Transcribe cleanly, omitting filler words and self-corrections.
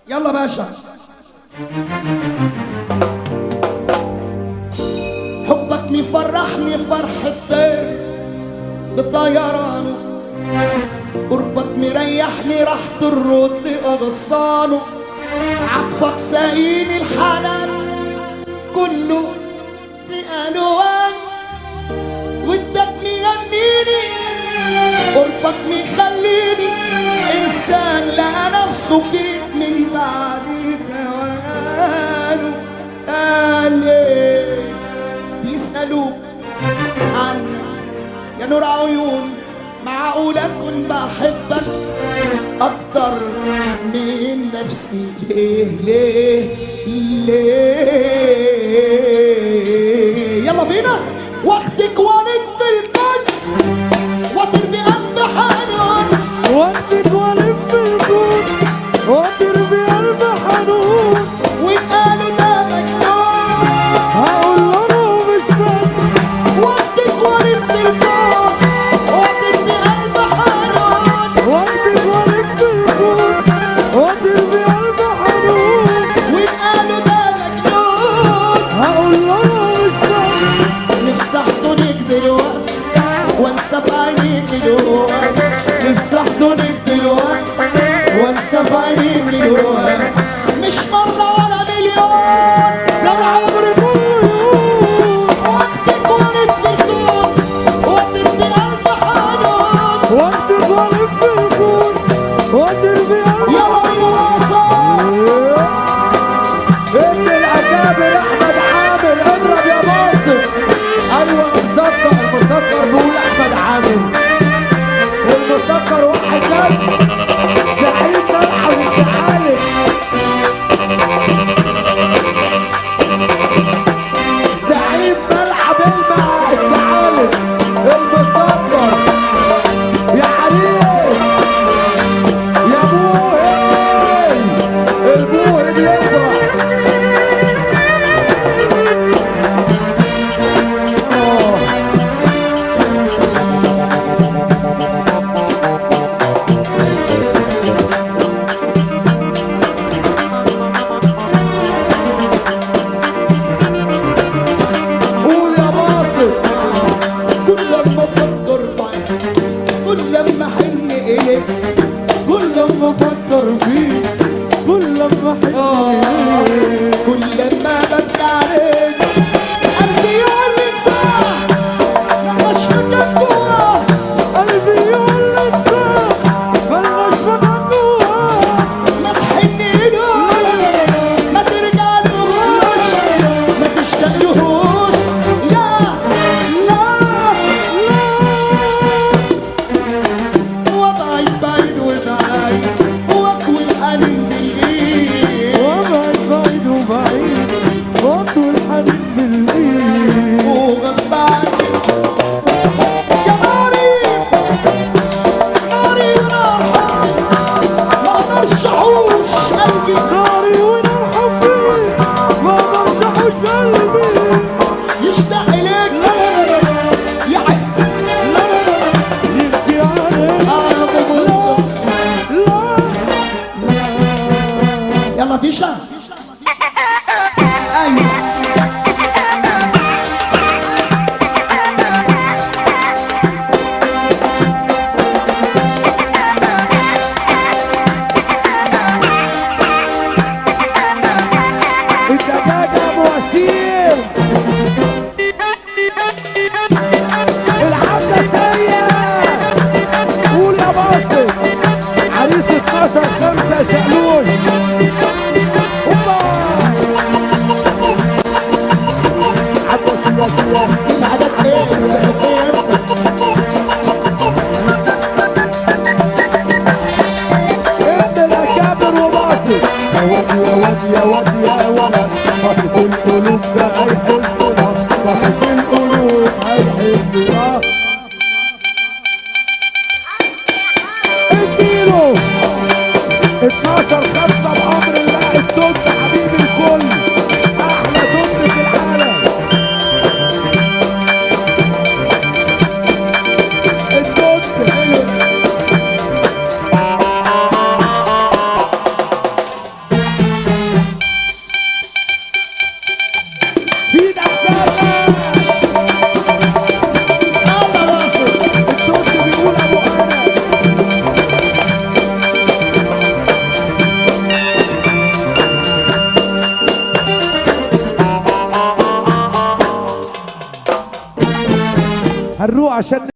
يلا باشا. حبك مفرحني فرحة طير بطيرانه، قربك مريحني راحة الروت لأغصانه، عطفك ساقيني الحنان كله بألوان، ودك مغنيني قربك مخليني إنسان لقى نفسه فيك من بعد دوانه. قال إيه بيسألوك عنك يا نور عيوني، معقول أكون بحبك أكتر من نفسي؟ ليه يلا بينا. واخدك والد في الكون واطير بقلب حنون، واخدك والد في الكون واطير بقلب حنون، وقالوا ده مجنون هقول له انا مش فاهم. واخدك والد في الكون واطير بقلب حنون، واخدك والد في الكون واطير بقلب حنون، وقالوا ده مجنون هقول له انا مش فاهم. نفسي احضنك دلوقتي وانسى في عينيك دلوقتي، نفسي احضنك دلوقتي وانسى في عينيك دلوقتي، مش مرة ولا مليون ده العمر كله يوم. واخدك والد في الكون واطير بقلب حنون، واخدك والد في الكون واطير بقلب. يلا بينا ناصر. ابن الأكابر أحمد عامر، اضرب يا باصر. أيوة المسكر بيقول أحمد عامر، والمسكر واحد بس. سعيد ملحة والتحالف، سعيد ملحة بالمع التحالف، المسكر يا حريم يا موهي، الموهي بيفرح. قول يا باصر. كل لما افكر فيك كل لما احن اليك كل لما افكر فيك كل لما احس كل لما ببكي عليك قلبي يقول لي انساه مش مكان جواه، قلبي يقول لي انساه ملناش مكان جواه. ما تحنيلوش ما ترجعلوش ما تشتاقلهوش، لا وابعد بعيد وبعيد واكوي الحنين بالايد، وابعد بعيد وبعيد واطول الحنين بالايد. وغصب عني يا ناري ناري ونار ما اقدرش احوش قلبي، ناري ونار حبي ما اقدرش احوش قلبي. يشتاق اليك يا عين يبكي عليك يا بابا. لا يلا ديشا ايوه الدجاجة مواسير، العاملة سيئة. قول يا باصر. عريس 12/5 شقلوش. هوبا عباس الوسيلة. العادات ايه مستخبيه انت ابن الأكابر وباصر. يا واد يا واد يا واد يا ولد، بسط القلوب ده هيحسنا، بسط القلوب هيحسنا. اديله 12/5 بأمر الله. الدب حبيب الكل، أحلى دب في العالم. الدب هنروح عشان